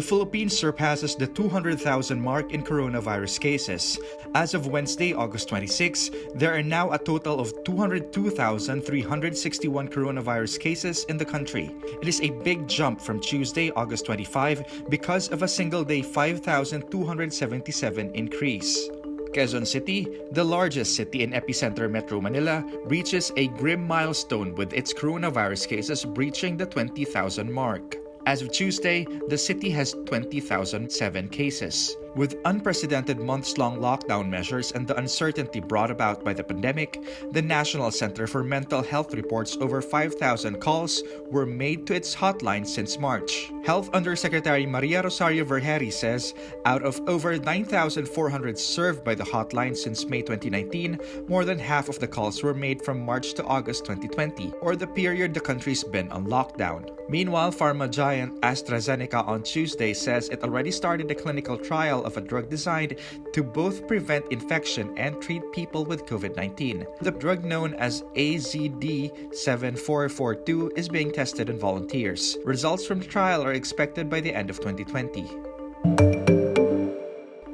Philippines surpasses the 200,000 mark in coronavirus cases. As of Wednesday, August 26, there are now a total of 202,361 coronavirus cases in the country. It is a big jump from Tuesday, August 25, because of a single-day 5,277 increase. Quezon City, the largest city in epicenter Metro Manila, reaches a grim milestone with its coronavirus cases breaching the 20,000 mark. As of Tuesday, the city has 20,007 cases. With unprecedented months-long lockdown measures and the uncertainty brought about by the pandemic, the National Center for Mental Health reports over 5,000 calls were made to its hotline since March. Health Undersecretary Maria Rosario Vergeri says out of over 9,400 served by the hotline since May 2019, more than half of the calls were made from March to August 2020, or the period the country's been on lockdown. Meanwhile, pharma giant AstraZeneca on Tuesday says it already started a clinical trial of a drug designed to both prevent infection and treat people with COVID-19. The drug known as AZD7442 is being tested in volunteers. Results from the trial are expected by the end of 2020.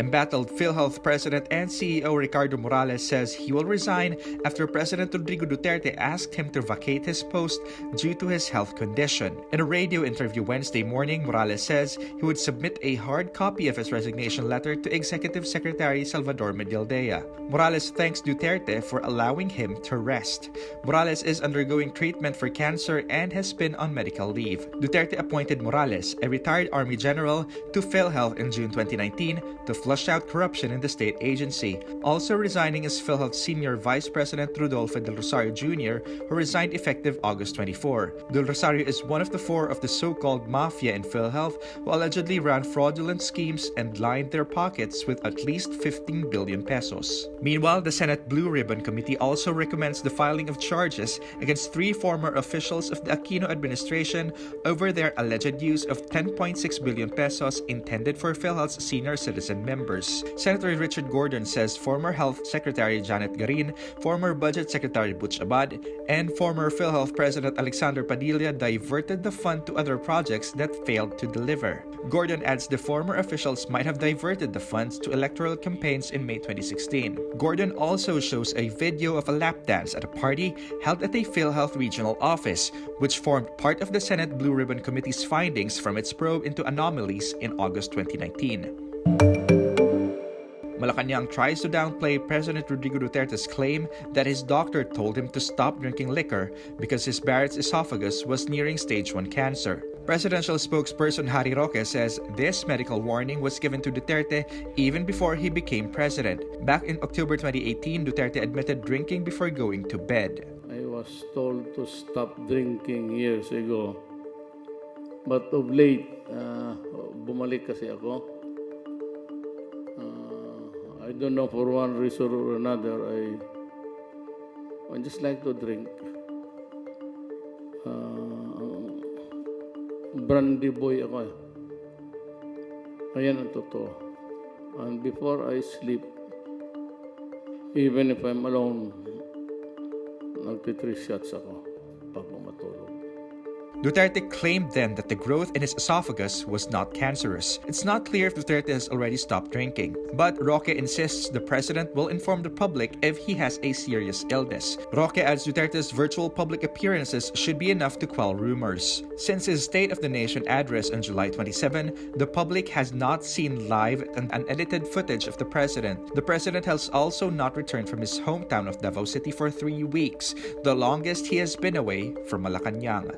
Embattled PhilHealth President and CEO Ricardo Morales says he will resign after President Rodrigo Duterte asked him to vacate his post due to his health condition. In a radio interview Wednesday morning, Morales says he would submit a hard copy of his resignation letter to Executive Secretary Salvador Medialdea. Morales thanks Duterte for allowing him to rest. Morales is undergoing treatment for cancer and has been on medical leave. Duterte appointed Morales, a retired Army general, to PhilHealth in June 2019 to flush out corruption in the state agency. Also resigning is PhilHealth Senior Vice President Rodolfo del Rosario Jr., who resigned effective August 24. Del Rosario is one of the four of the so-called mafia in PhilHealth who allegedly ran fraudulent schemes and lined their pockets with at least 15 billion pesos. Meanwhile, the Senate Blue Ribbon Committee also recommends the filing of charges against three former officials of the Aquino administration over their alleged use of 10.6 billion pesos intended for PhilHealth's senior citizen members. Senator Richard Gordon says former Health Secretary Janet Garin, former Budget Secretary Butch Abad, and former PhilHealth President Alexander Padilla diverted the fund to other projects that failed to deliver. Gordon adds the former officials might have diverted the funds to electoral campaigns in May 2016. Gordon also shows a video of a lap dance at a party held at a PhilHealth regional office, which formed part of the Senate Blue Ribbon Committee's findings from its probe into anomalies in August 2019. Malacanang tries to downplay President Rodrigo Duterte's claim that his doctor told him to stop drinking liquor because his Barrett's esophagus was nearing stage 1 cancer. Presidential spokesperson Harry Roque says this medical warning was given to Duterte even before he became president. Back in October 2018, Duterte admitted drinking before going to bed. I was told to stop drinking years ago. But of late, bumalik kasi ako. I don't know, for one reason or another, I just like to drink. Brandy boy ako eh. Ayan ang totoo. And before I sleep, even if I'm alone, nagti-3 shots ako bago matulog. Duterte claimed then that the growth in his esophagus was not cancerous. It's not clear if Duterte has already stopped drinking, but Roque insists the president will inform the public if he has a serious illness. Roque adds Duterte's virtual public appearances should be enough to quell rumors. Since his State of the Nation address on July 27, the public has not seen live and unedited footage of the president. The president has also not returned from his hometown of Davao City for 3 weeks, the longest he has been away from Malacanang.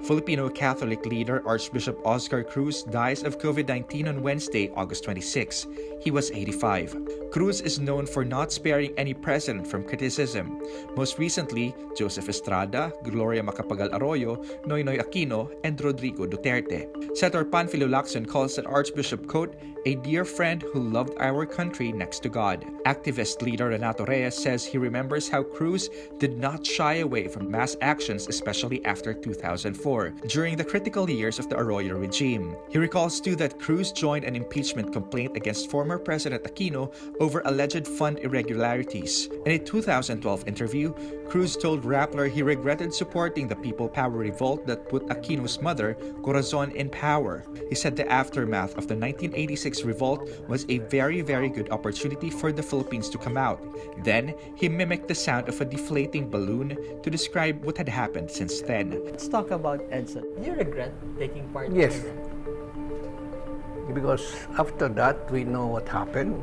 Filipino Catholic leader Archbishop Oscar Cruz dies of COVID-19 on Wednesday, August 26. He was 85. Cruz is known for not sparing any president from criticism. Most recently, Joseph Estrada, Gloria Macapagal Arroyo, Benigno Aquino, and Rodrigo Duterte. Senator Panfilo Lacson calls the Archbishop, quote, a dear friend who loved our country next to God. Activist leader Renato Reyes says he remembers how Cruz did not shy away from mass actions, especially after 2004. mentor during the critical years of the Arroyo regime. He recalls too that Cruz joined an impeachment complaint against former President Aquino over alleged fund irregularities. In a 2012 interview, Cruz told Rappler he regretted supporting the People Power revolt that put Aquino's mother, Corazon, in power. He said the aftermath of the 1986 revolt was a very good opportunity for the Philippines to come out. Then, he mimicked the sound of a deflating balloon to describe what had happened since then. Let's talk about EDSA. Do you regret taking part Yes. in that? Because after that, we know what happened.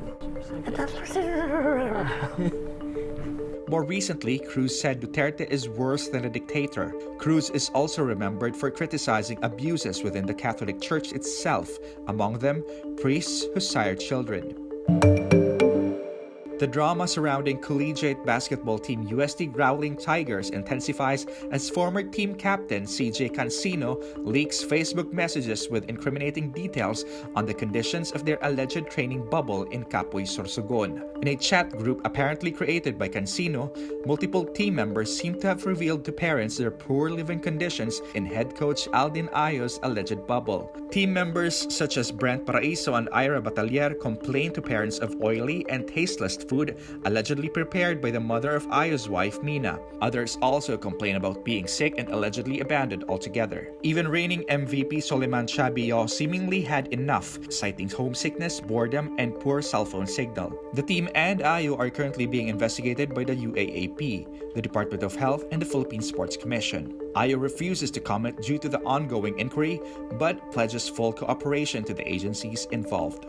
More recently, Cruz said Duterte is worse than a dictator. Cruz is also remembered for criticizing abuses within the Catholic Church itself, among them priests who sire children. The drama surrounding collegiate basketball team UST Growling Tigers intensifies as former team captain CJ Cancino leaks Facebook messages with incriminating details on the conditions of their alleged training bubble in Capoy, Sorsogon. In a chat group apparently created by Cancino, multiple team members seem to have revealed to parents their poor living conditions in head coach Aldin Ayo's alleged bubble. Team members such as Brent Paraiso and Ira Batalier complained to parents of oily and tasteless food allegedly prepared by the mother of Ayo's wife, Mina. Others also complain about being sick and allegedly abandoned altogether. Even reigning MVP Soliman Chabiyo seemingly had enough, citing homesickness, boredom, and poor cell phone signal. The team and Ayo are currently being investigated by the UAAP, the Department of Health, and the Philippine Sports Commission. Ayo refuses to comment due to the ongoing inquiry, but pledges full cooperation to the agencies involved.